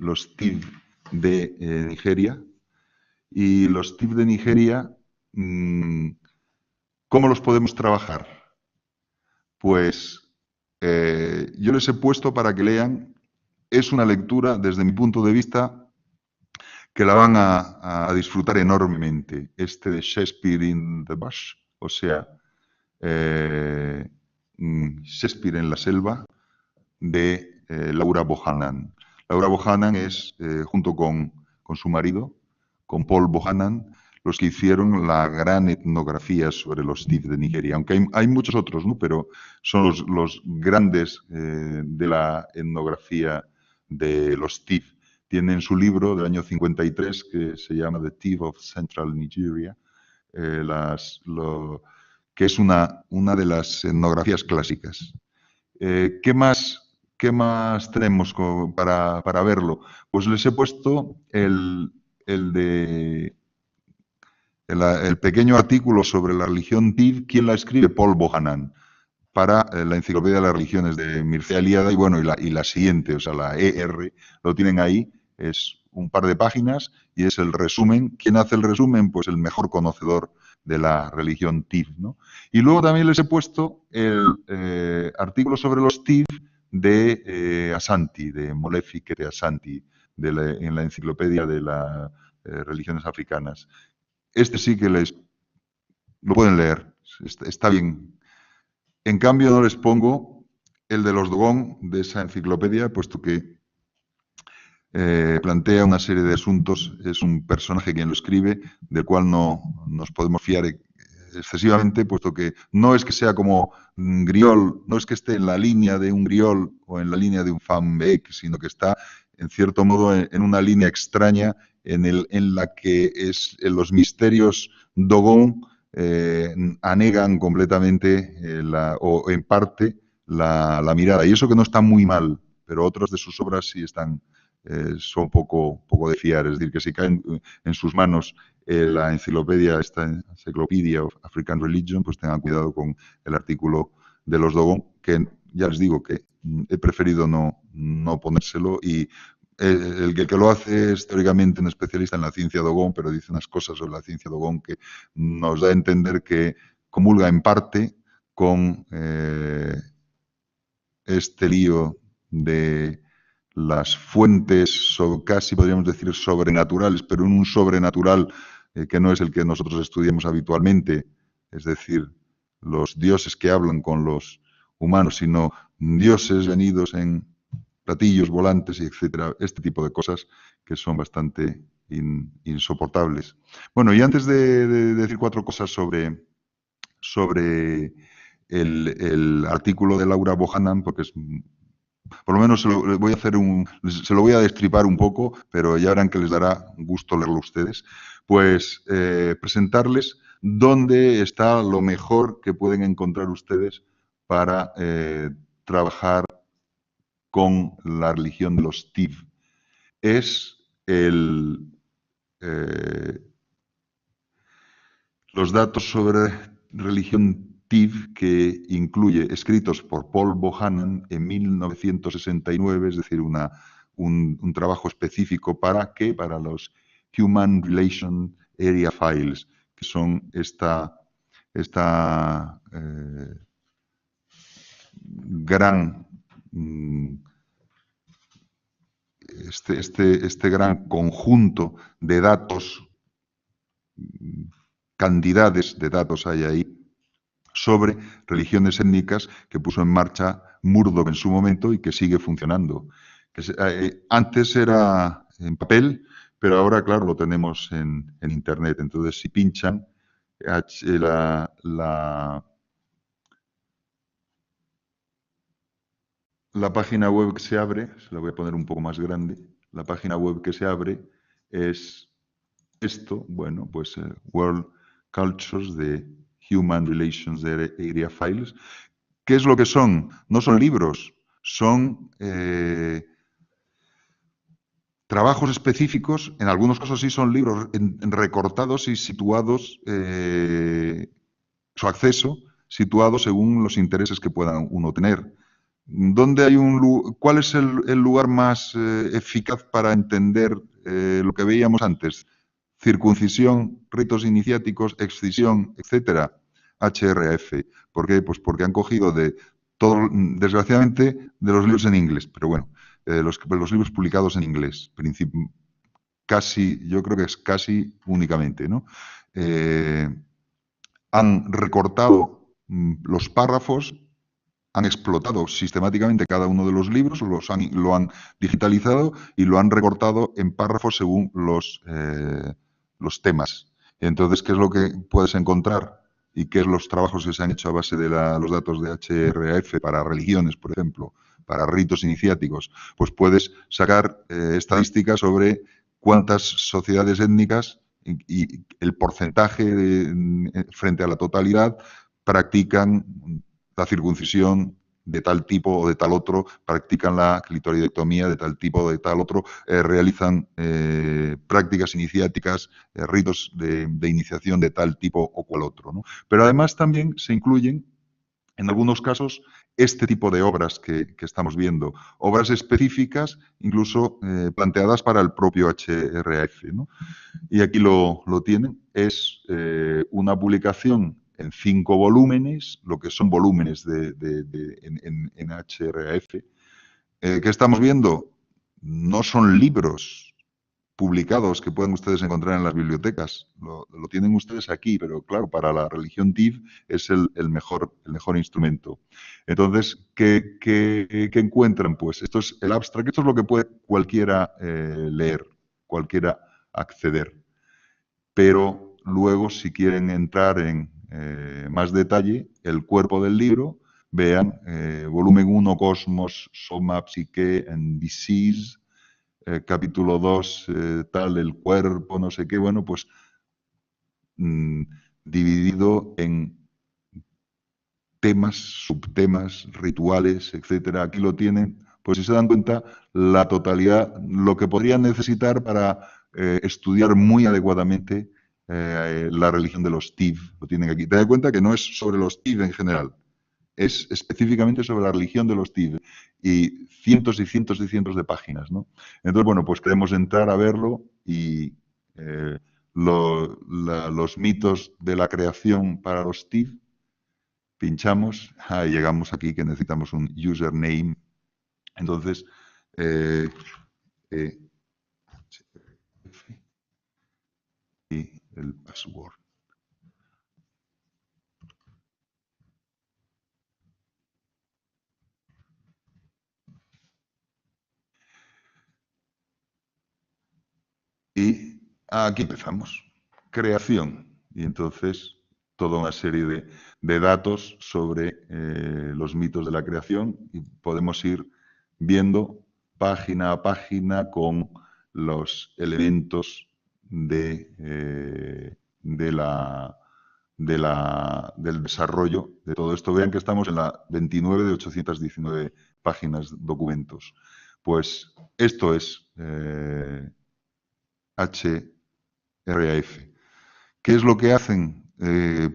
los TIF de Nigeria. Y los TIF de Nigeria, ¿cómo los podemos trabajar? Pues yo les he puesto para que lean. Es una lectura, desde mi punto de vista, que la van a disfrutar enormemente. Este de Shakespeare in the Bush, o sea, Shakespeare en la selva, de Laura Bohannan. Laura Bohannan es, junto con su marido, con Paul Bohannan, los que hicieron la gran etnografía sobre los TIF de Nigeria. Aunque hay muchos otros, ¿no? Pero son los grandes de la etnografía de los TIF. Tienen su libro del año 53 que se llama The TIF of Central Nigeria, que es una de las etnografías clásicas. ¿Qué más tenemos para verlo? Pues les he puesto el pequeño artículo sobre la religión TIF. ¿Quién la escribe? Paul Bohannan, para la Enciclopedia de las Religiones de Mircea Eliade, y bueno, y la siguiente, o sea, la ER, lo tienen ahí, es un par de páginas y es el resumen. ¿Quién hace el resumen? Pues el mejor conocedor de la religión TIF, ¿no? Y luego también les he puesto el artículo sobre los TIF de Asante, de Molefi Kete Asante, en la Enciclopedia de las Religiones Africanas. Este sí que lo pueden leer, está bien. En cambio, no les pongo el de los Dogon de esa enciclopedia, puesto que plantea una serie de asuntos. Es un personaje quien lo escribe, del cual no nos podemos fiar excesivamente, puesto que no es que sea como Griol, no es que esté en la línea de un Griol o en la línea de un Van Beek, sino que está, en cierto modo, en una línea extraña en la que los misterios Dogon anegan completamente o en parte la mirada. Y eso que no está muy mal, pero otras de sus obras sí son poco de fiar. Es decir, que si caen en sus manos la esta Encyclopedia of African Religion, pues tengan cuidado con el artículo de los Dogon, que ya les digo que he preferido no ponérselo, y el que lo hace es teóricamente un especialista en la ciencia Dogon, pero dice unas cosas sobre la ciencia Dogon que nos da a entender que comulga en parte con este lío de las fuentes, casi podríamos decir sobrenaturales, pero en un sobrenatural que no es el que nosotros estudiamos habitualmente, es decir, los dioses que hablan con los humanos, sino dioses venidos en platillos volantes, y etcétera, este tipo de cosas que son bastante insoportables. Bueno, y antes de decir cuatro cosas sobre el artículo de Laura Bohannan, porque por lo menos se lo voy a destripar un poco, pero ya verán que les dará gusto leerlo a ustedes. Pues presentarles dónde está lo mejor que pueden encontrar ustedes para trabajar con la religión de los TIF. Es los datos sobre religión TIF, que incluye, escritos por Paul Bohannan en 1969, es decir, un trabajo específico ¿para qué? Para los Human Relation Area Files, que son este gran conjunto de datos, cantidades de datos hay ahí, sobre religiones étnicas, que puso en marcha Murdoch en su momento y que sigue funcionando. Antes era en papel, pero ahora, claro, lo tenemos en Internet. Entonces, si pinchan la página web que se abre, se la voy a poner un poco más grande, la página web que se abre es esto, bueno, pues World Cultures de Human Relations Area Files. ¿Qué es lo que son? No son libros, son trabajos específicos. En algunos casos sí son libros recortados y situados, su acceso situado según los intereses que pueda uno tener. ¿Cuál es el lugar más eficaz para entender lo que veíamos antes? Circuncisión, ritos iniciáticos, excisión, etcétera. HRF. ¿Por qué? Pues porque han cogido de todo, desgraciadamente, de los libros en inglés, pero bueno, los libros publicados en inglés, casi, yo creo que es casi únicamente, ¿no? Han recortado los párrafos, han explotado sistemáticamente cada uno de los libros, lo han digitalizado y lo han recortado en párrafos según los temas. Entonces, ¿qué es lo que puedes encontrar? ¿Y qué es los trabajos que se han hecho a base de los datos de HRF para religiones, por ejemplo, para ritos iniciáticos? Pues puedes sacar estadísticas sobre cuántas sociedades étnicas y el porcentaje frente a la totalidad practican la circuncisión de tal tipo o de tal otro, practican la clitoridectomía de tal tipo o de tal otro, realizan prácticas iniciáticas, ritos de iniciación de tal tipo o cual otro, ¿no? Pero además también se incluyen, en algunos casos, este tipo de obras que estamos viendo, obras específicas, incluso planteadas para el propio HRF, ¿no? Y aquí lo tienen, es una publicación en 5 volúmenes, lo que son volúmenes en HRF. ¿Qué estamos viendo? No son libros publicados que puedan ustedes encontrar en las bibliotecas. Lo tienen ustedes aquí, pero claro, para la religión TIF es el mejor instrumento. Entonces, ¿qué encuentran? Pues esto es el abstract, esto es lo que puede cualquiera leer, cualquiera acceder. Pero luego, si quieren entrar en más detalle, el cuerpo del libro, vean volumen 1, Cosmos, Soma, Psique and Disease, capítulo 2, tal, el cuerpo, no sé qué, bueno, pues dividido en temas, subtemas, rituales, etcétera. Aquí lo tienen, pues si se dan cuenta, la totalidad, lo que podrían necesitar para estudiar muy adecuadamente la religión de los TIV, lo tienen aquí. Te das cuenta que no es sobre los TIV en general, es específicamente sobre la religión de los TIV y cientos y cientos y cientos de páginas, ¿no? Entonces, bueno, pues queremos entrar a verlo y los mitos de la creación para los TIV, pinchamos y llegamos aquí que necesitamos un username. Entonces, eh, eh, y el password. Y aquí empezamos. Creación. Y entonces toda una serie de datos sobre los mitos de la creación y podemos ir viendo página a página con los elementos del desarrollo de todo esto. Vean que estamos en la 29 de 819 páginas documentos. Pues esto es HRF. ¿Qué es lo que hacen?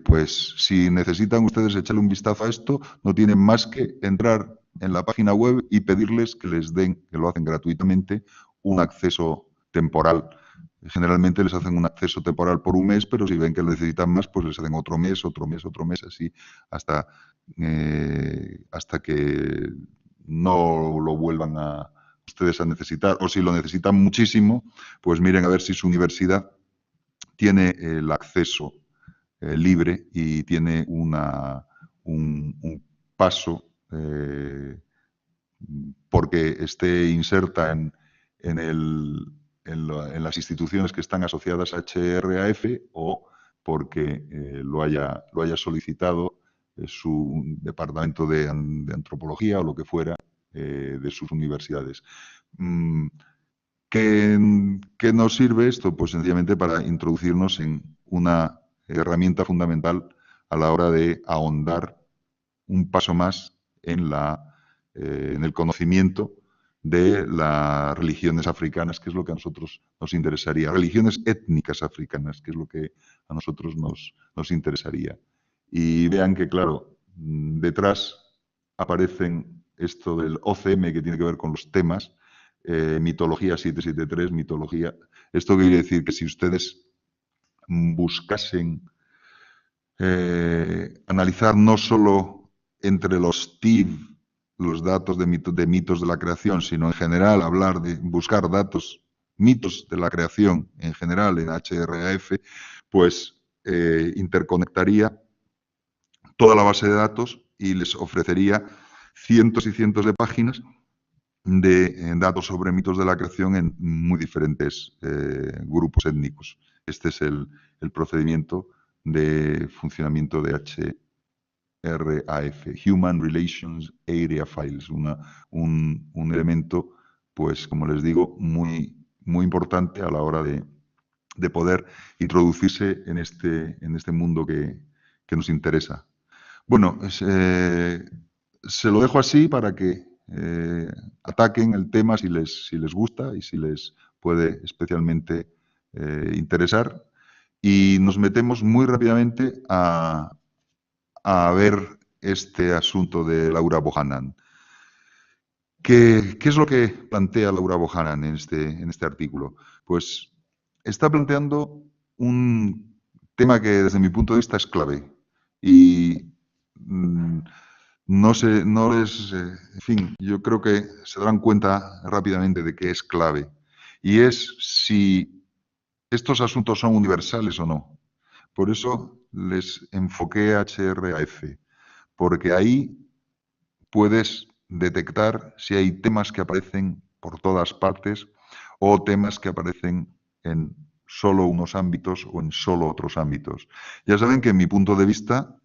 Pues si necesitan ustedes echarle un vistazo a esto, no tienen más que entrar en la página web y pedirles que les den, que lo hacen gratuitamente, un acceso temporal. Generalmente les hacen un acceso temporal por un mes, pero si ven que necesitan más, pues les hacen otro mes, otro mes, otro mes, así hasta que no lo vuelvan a ustedes a necesitar. O si lo necesitan muchísimo, pues miren a ver si su universidad tiene el acceso libre y tiene un paso porque esté inserta en las instituciones que están asociadas a HRAF o porque lo haya solicitado su departamento de antropología o lo que fuera de sus universidades. ¿Qué nos sirve esto? Pues sencillamente para introducirnos en una herramienta fundamental a la hora de ahondar un paso más en el conocimiento de las religiones africanas, que es lo que a nosotros nos interesaría. Religiones étnicas africanas, que es lo que a nosotros nos interesaría. Y vean que, claro, detrás aparecen esto del OCM que tiene que ver con los temas, mitología 773, mitología. Esto quiere decir que si ustedes buscasen analizar no solo entre los TIV, los datos de mitos de la creación, sino en general buscar datos, mitos de la creación en general en HRAF, pues interconectaría toda la base de datos y les ofrecería cientos y cientos de páginas de datos sobre mitos de la creación en muy diferentes grupos étnicos. Este es el procedimiento de funcionamiento de HRAF, Human Relations Area Files, un elemento, pues como les digo, muy, muy importante a la hora de poder introducirse en este mundo que nos interesa. Bueno, se lo dejo así para que ataquen el tema si les gusta y si les puede especialmente interesar. Y nos metemos muy rápidamente a ver este asunto de Laura Bohannan. ¿Qué es lo que plantea Laura Bohannan en este artículo? Pues está planteando un tema que desde mi punto de vista es clave. Y no les, en fin, yo creo que se darán cuenta rápidamente de que es clave. Y es si estos asuntos son universales o no. Por eso les enfoqué HRAF, porque ahí puedes detectar si hay temas que aparecen por todas partes o temas que aparecen en solo unos ámbitos o en solo otros ámbitos. Ya saben que en mi punto de vista,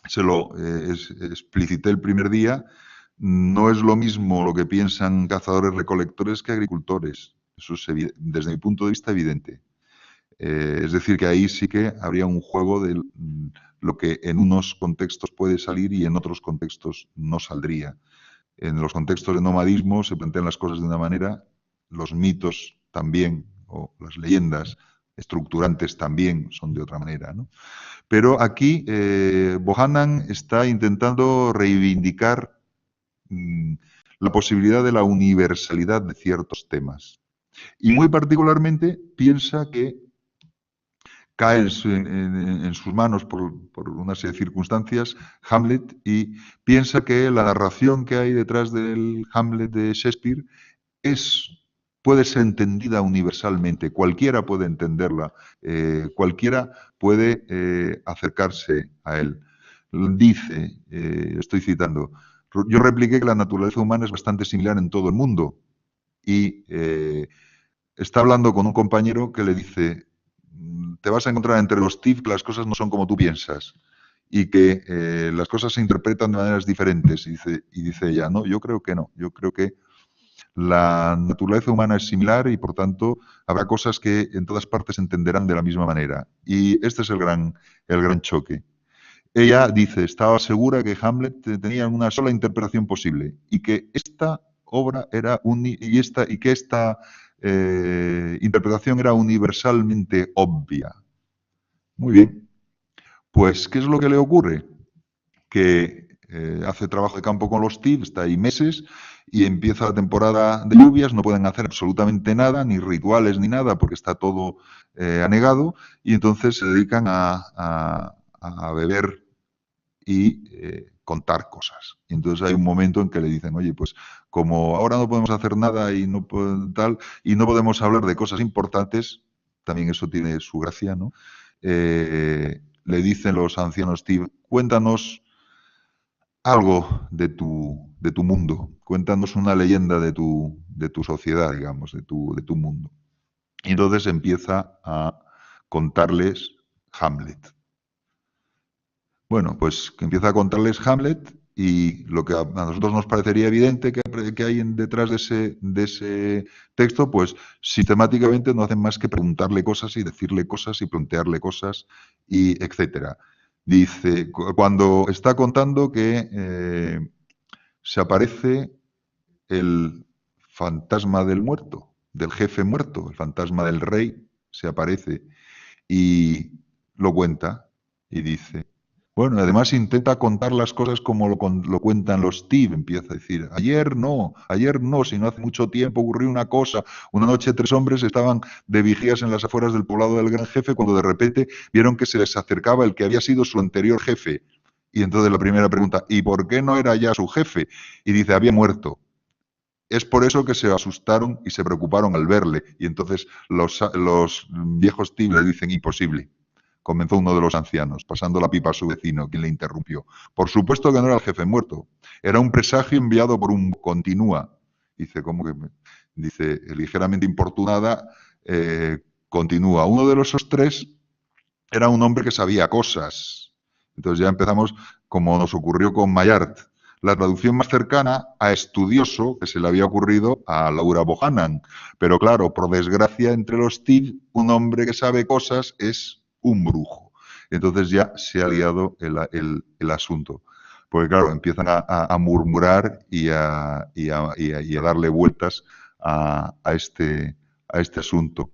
se lo explicité el primer día, no es lo mismo lo que piensan cazadores-recolectores que agricultores. Eso es desde mi punto de vista evidente. Es decir, que ahí sí que habría un juego de lo que en unos contextos puede salir y en otros contextos no saldría. En los contextos de nomadismo se plantean las cosas de una manera, los mitos también, o las leyendas estructurantes también son de otra manera, ¿no? Pero aquí Bohannan está intentando reivindicar la posibilidad de la universalidad de ciertos temas. Y muy particularmente piensa que cae en sus manos por una serie de circunstancias Hamlet y piensa que la narración que hay detrás del Hamlet de Shakespeare puede ser entendida universalmente, cualquiera puede entenderla, cualquiera puede acercarse a él. Dice, estoy citando, yo repliqué que la naturaleza humana es bastante similar en todo el mundo y está hablando con un compañero que le dice, te vas a encontrar entre los TIF que las cosas no son como tú piensas y que las cosas se interpretan de maneras diferentes. Y dice ella, no, yo creo que no, yo creo que la naturaleza humana es similar y por tanto habrá cosas que en todas partes se entenderán de la misma manera. Y este es el gran choque. Ella dice, estaba segura que Hamlet tenía una sola interpretación posible y que esta obra era y que esta interpretación era universalmente obvia. Muy bien. Pues, ¿qué es lo que le ocurre? Que hace trabajo de campo con los TIF, está ahí meses y empieza la temporada de lluvias, no pueden hacer absolutamente nada, ni rituales ni nada, porque está todo anegado, y entonces se dedican a beber y contar cosas. Y entonces hay un momento en que le dicen, oye, pues como ahora no podemos hacer nada y no podemos hablar de cosas importantes, también eso tiene su gracia, ¿no? Le dicen los ancianos TIF, cuéntanos algo de tu mundo, cuéntanos una leyenda de tu sociedad, digamos, de tu mundo. Y entonces empieza a contarles Hamlet. Bueno, pues que empieza a contarles Hamlet y lo que a nosotros nos parecería evidente que hay detrás de ese texto, pues sistemáticamente no hacen más que preguntarle cosas y decirle cosas y plantearle cosas y etcétera. Dice, cuando está contando que se aparece el fantasma del muerto, del jefe muerto, el fantasma del rey, se aparece y lo cuenta y dice, Bueno, además intenta contar las cosas como lo cuentan los Steve. Empieza a decir, ayer no, si no hace mucho tiempo ocurrió una cosa. Una noche 3 hombres estaban de vigías en las afueras del poblado del gran jefe cuando de repente vieron que se les acercaba el que había sido su anterior jefe. Y entonces la primera pregunta, ¿y por qué no era ya su jefe? Y dice, había muerto. Es por eso que se asustaron y se preocuparon al verle. Y entonces los viejos Steve le dicen, imposible. Comenzó uno de los ancianos, pasando la pipa a su vecino, quien le interrumpió. Por supuesto que no era el jefe muerto. Era un presagio enviado por un continúa. Dice, ¿cómo que? Dice, ligeramente importunada, continúa. Uno de los tres era un hombre que sabía cosas. Entonces ya empezamos, como nos ocurrió con Maillard. La traducción más cercana a estudioso que se le había ocurrido a Laura Bohannan. Pero claro, por desgracia, entre los Steve, un hombre que sabe cosas es un brujo. Entonces ya se ha liado el asunto. Porque claro, empiezan a murmurar y a darle vueltas a este asunto.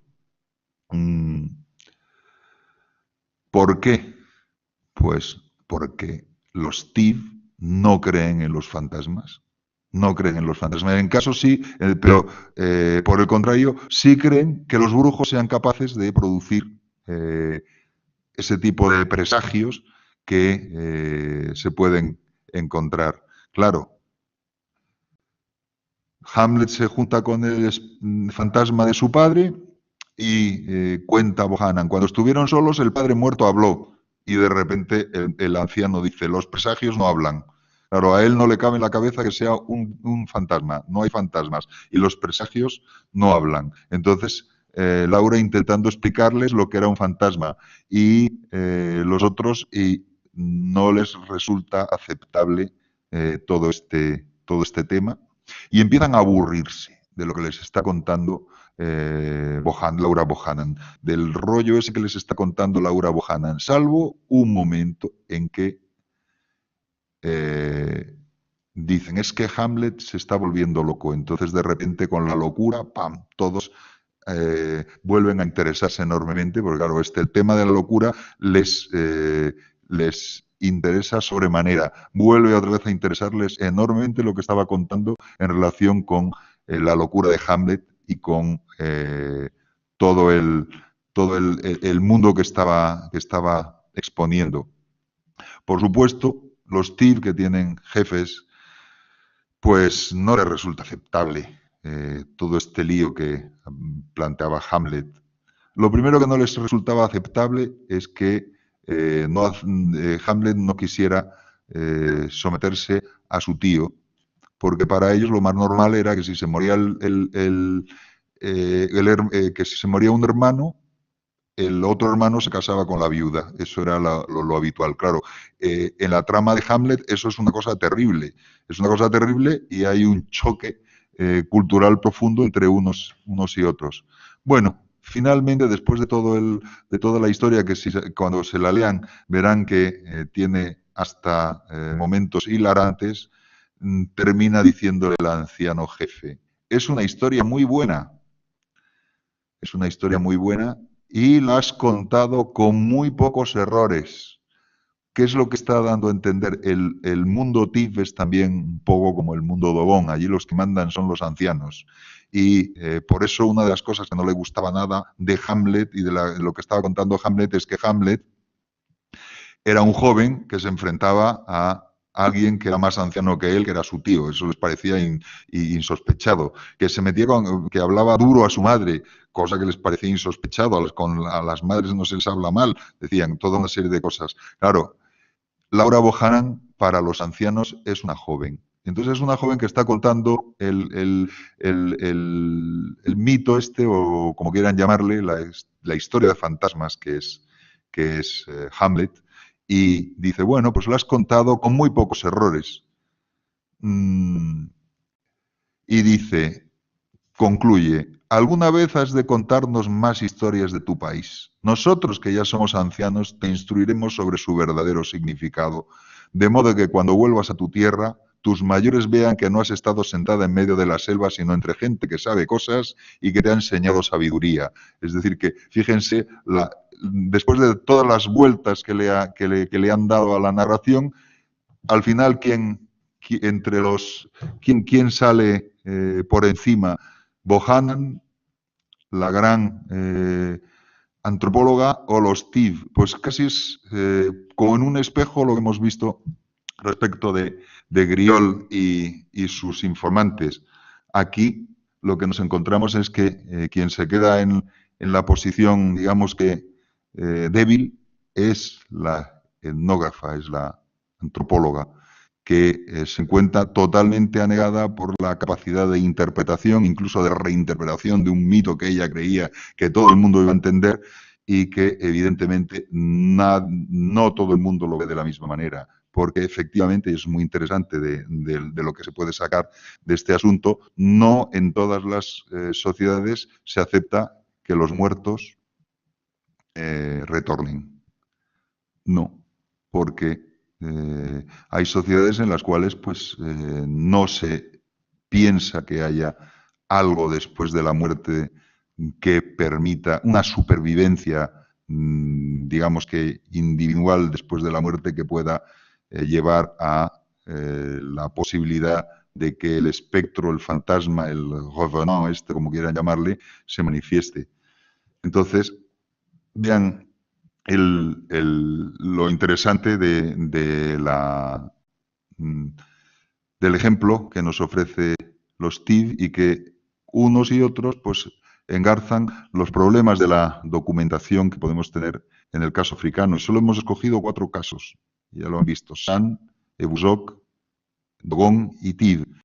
¿Por qué? Pues porque los Steve no creen en los fantasmas. No creen en los fantasmas. En caso sí, pero por el contrario, sí creen que los brujos sean capaces de producir ese tipo de presagios que se pueden encontrar. Claro, Hamlet se junta con el fantasma de su padre y cuenta Bohannan. Cuando estuvieron solos, el padre muerto habló y de repente el anciano dice, los presagios no hablan. Claro, a él no le cabe en la cabeza que sea un fantasma, no hay fantasmas y los presagios no hablan. Entonces, Laura intentando explicarles lo que era un fantasma y los otros y no les resulta aceptable todo este tema y empiezan a aburrirse de lo que les está contando Laura Bohannan, del rollo ese que les está contando Laura Bohannan, salvo un momento en que dicen, es que Hamlet se está volviendo loco, entonces de repente con la locura, ¡pam!, todos vuelven a interesarse enormemente, porque claro, el tema de la locura les interesa sobremanera. Vuelve otra vez a interesarles enormemente lo que estaba contando en relación con la locura de Hamlet y con todo el mundo que estaba exponiendo. Por supuesto, los Steve, que tienen jefes, pues no les resulta aceptable todo este lío que planteaba Hamlet. Lo primero que no les resultaba aceptable es que Hamlet no quisiera someterse a su tío, porque para ellos lo más normal era que si se moría que si se moría un hermano, el otro hermano se casaba con la viuda. Eso era lo habitual. Claro, en la trama de Hamlet eso es una cosa terrible. Es una cosa terrible y hay un choque cultural profundo entre unos y otros. Bueno, finalmente, después de toda la historia, que cuando se la lean verán que tiene hasta momentos hilarantes, termina diciéndole el anciano jefe, es una historia muy buena. Es una historia muy buena y la has contado con muy pocos errores. ¿Qué es lo que está dando a entender? El mundo TIF es también un poco como el mundo Dogón. Allí los que mandan son los ancianos. Y por eso una de las cosas que no le gustaba nada de Hamlet y de lo que estaba contando Hamlet es que Hamlet era un joven que se enfrentaba a alguien que era más anciano que él, que era su tío. Eso les parecía insospechado. Que se metía que hablaba duro a su madre, cosa que les parecía insospechado. A las madres no se les habla mal, decían toda una serie de cosas. Claro, Laura Bohannan para los ancianos es una joven. Entonces es una joven que está contando el mito este, o como quieran llamarle, la historia de fantasmas que es Hamlet, y dice, bueno, pues lo has contado con muy pocos errores. Y dice, concluye, ¿alguna vez has de contarnos más historias de tu país? Nosotros, que ya somos ancianos, te instruiremos sobre su verdadero significado, de modo que cuando vuelvas a tu tierra, tus mayores vean que no has estado sentada en medio de la selva, sino entre gente que sabe cosas y que te ha enseñado sabiduría. Es decir, que fíjense después de todas las vueltas que le han dado a la narración, al final, ¿quién sale por encima? Bohannan, la gran antropóloga, o los TIV. Pues casi es como en un espejo lo que hemos visto respecto de Griol y sus informantes. Aquí lo que nos encontramos es que quien se queda en la posición, digamos que débil, es la etnógrafa, es la antropóloga, que se encuentra totalmente anegada por la capacidad de interpretación, incluso de reinterpretación de un mito que ella creía que todo el mundo iba a entender y que evidentemente no todo el mundo lo ve de la misma manera, porque efectivamente, y es muy interesante de lo que se puede sacar de este asunto, no en todas las sociedades se acepta que los muertos retornen. No, porque hay sociedades en las cuales pues no se piensa que haya algo después de la muerte que permita una supervivencia, digamos que individual después de la muerte, que pueda llevar a la posibilidad de que el espectro, el fantasma, el revenant, como quieran llamarle, se manifieste. Entonces, vean lo interesante del ejemplo que nos ofrece los TIV, y que unos y otros pues engarzan los problemas de la documentación que podemos tener en el caso africano. Y solo hemos escogido 4 casos, ya lo han visto: San, Ebusok, Dogon y TIV.